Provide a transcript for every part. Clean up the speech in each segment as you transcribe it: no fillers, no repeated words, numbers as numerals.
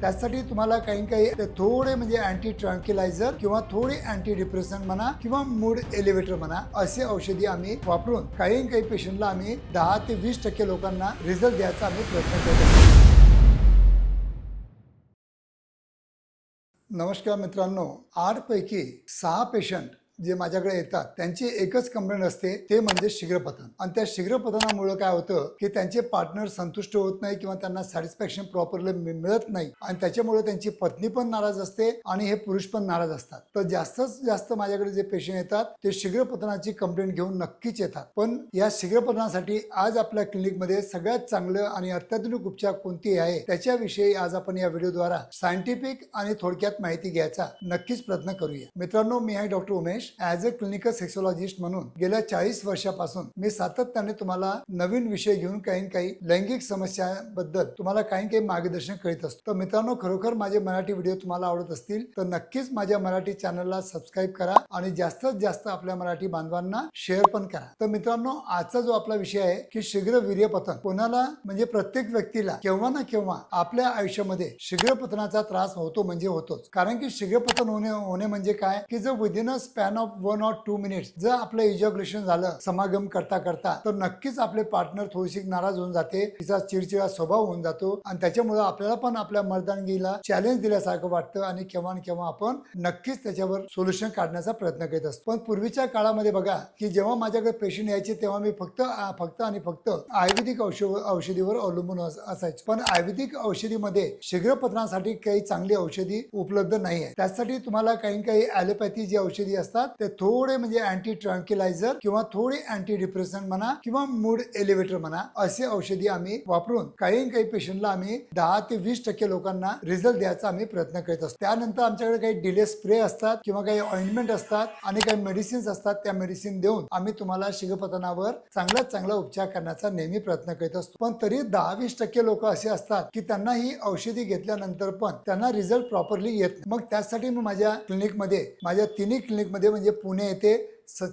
त्यासाठी तुम्हाला काही थोडे म्हणजे अँटी ट्रँक्युलायझर किंवा थोडे अँटी डिप्रेशन म्हणा किंवा मूड एलिव्हेटर म्हणा असे औषधी आम्ही वापरून काही पेशंटला आम्ही 10 ते 20% लोकांना रिझल्ट द्यायचा आम्ही प्रयत्न करतो। नमस्कार मित्रांनो, 8 पैकी 6 पेशंट जे माझ्याकडे येतात त्यांची एकच कंप्लेंट असते, ते म्हणजे शीघ्रपतन। आणि त्या शीघ्रपतनामुळे काय होतं की त्यांचे पार्टनर संतुष्ट होत नाही किंवा त्यांना सॅटिस्फॅक्शन प्रॉपरली मिळत नाही आणि त्याच्यामुळे त्यांची पत्नी पण नाराज असते आणि हे पुरुष पण नाराज असतात। तर जास्तीत जास्त माझ्याकडे जे पेशंट येतात ते शीघ्रपतनाची कंप्लेंट घेऊन नक्कीच येतात। पण या शीघ्रपतनासाठी आज आपल्या क्लिनिकमध्ये सगळ्यात चांगलं आणि अत्याधुनिक उपचार कोणते आहे त्याच्याविषयी आज आपण या व्हिडिओद्वारा सायंटिफिक आणि थोडक्यात माहिती घ्यायचा नक्कीच प्रयत्न करूया। मित्रांनो, मी आहे doctor Umesh. As a clinical sexologist म्हणून गेल्या 40 वर्षापासून मी सातत्याने तुम्हाला नवीन विषय घेऊन काही लैंगिक समस्यांबद्दल तुम्हाला काही मार्गदर्शन करीत असतो। तर मित्रांनो, खरोखर माझे मराठी व्हिडिओ तुम्हाला आवडत असतील तर नक्कीच माझ्या मराठी चॅनलला सबस्क्राईब करा आणि जास्तीत जास्त आपल्या मराठी बांधवांना शेअर पण करा। तर मित्रांनो, आजचा जो आपला विषय आहे की शीघ्र वीर्यपतन कोणाला म्हणजे प्रत्येक व्यक्तीला केव्हा ना केव्हा आपल्या आयुष्यामध्ये शीघ्रपतनाचा त्रास होतो म्हणजे होतोच। कारण की शीघ्रपतन होणे म्हणजे काय की जर within a span of 1 or 2 minutes जर आपलं इजॅक्युलेशन झालं समागम करता करता तर नक्कीच आपले पार्टनर थोडीशी नाराज होऊन जाते, तिचा चिडचिडा स्वभाव होऊन जातो आणि त्याच्यामुळे आपल्याला पण आपल्या मर्दानगीला चॅलेंज दिल्यासारखं वाटतं आणि केव्हा ना केव्हा आपण नक्कीच त्याच्यावर सोल्युशन काढण्याचा प्रयत्न करीत असतो। पण पूर्वीच्या काळामध्ये बघा की जेव्हा माझ्याकडे पेशंट यायचे तेव्हा मी फक्त आयुर्वेदिक औषधीवर अवलंबून असायचो। पण आयुर्वेदिक औषधीमध्ये शीघ्रपतनासाठी काही चांगली औषधी उपलब्ध नाही आहे। त्यासाठी तुम्हाला काही ॲलोपॅथी जी औषधी असतात ते थोडे म्हणजे अँटी ट्रँक्युलायझर किंवा थोडे अँटी डिप्रेशन म्हणा किंवा मूड एलिव्हेटर म्हणा असे औषधी आम्ही वापरून काही पेशंटला आम्ही 10 ते 20% लोकांना रिझल्ट द्यायचा आम्ही प्रयत्न करत असतो। त्यानंतर आमच्याकडे काही डिले स्प्रे असतात किंवा काही ऑइंटमेंट असतात आणि काही मेडिसिन्स असतात। त्या मेडिसिन देऊन आम्ही तुम्हाला शीघ्रपतनावर चांगला उपचार करण्याचा नेहमी प्रयत्न करत असतो। पण तरी 10-20% लोक असे असतात की त्यांना ही औषधी घेतल्यानंतर पण त्यांना रिझल्ट प्रॉपरली येत नाही। मग त्यासाठी मी माझ्या तिन्ही क्लिनिकमध्ये म्हणजे पुणे येथे,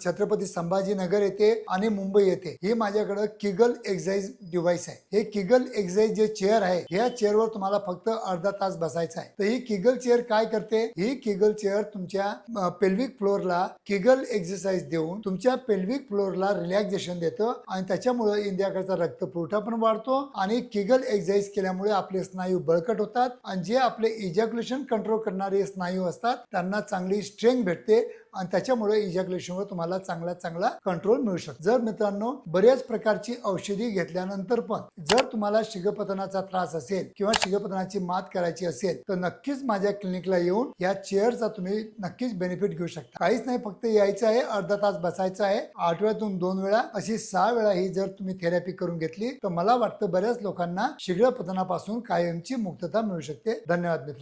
छत्रपती संभाजीनगर येथे आणि मुंबई येथे हे माझ्याकडे किगल एक्सरसाइज डिव्हाइस आहे। हे किगल एक्सरसाइज जे चेअर आहे ह्या चेअरवर तुम्हाला फक्त अर्धा तास बसायचं आहे। तर ही किगल चेअर काय करते, ही किगल चेअर तुमच्या पेल्विक फ्लोअरला किगल एक्सरसाइज देऊन तुमच्या पेल्विक फ्लोअरला रिलॅक्सेशन देतं आणि त्याच्यामुळे इंद्रियाकडचा रक्तपुरवठा पण वाढतो आणि किगल एक्सरसाइज केल्यामुळे आपले स्नायू बळकट होतात आणि जे आपले इजॅक्युलेशन कंट्रोल करणारे स्नायू असतात त्यांना चांगली स्ट्रेंथ भेटते आणि त्याच्यामुळे इजॅक्युलेशनवर तुम्हाला चांगला कंट्रोल मिळू शकतो। जर मित्रांनो बऱ्याच प्रकारची औषधी घेतल्यानंतर पण जर तुम्हाला शीघ्रपतनाचा त्रास असेल किंवा शीघ्रपतनाची मात करायची असेल तर नक्कीच माझ्या क्लिनिकला येऊन या चेअरचा तुम्ही नक्कीच बेनिफिट घेऊ शकता। काहीच नाही, फक्त यायचं आहे, अर्धा तास बसायचं आहे, आठवड्यातून 2 वेळा अशी 6 वेळा ही जर तुम्ही थेरपी करून घेतली तर मला वाटतं बऱ्याच लोकांना शीघ्रपतनापासून कायमची मुक्तता मिळू शकते। धन्यवाद मित्रांनो।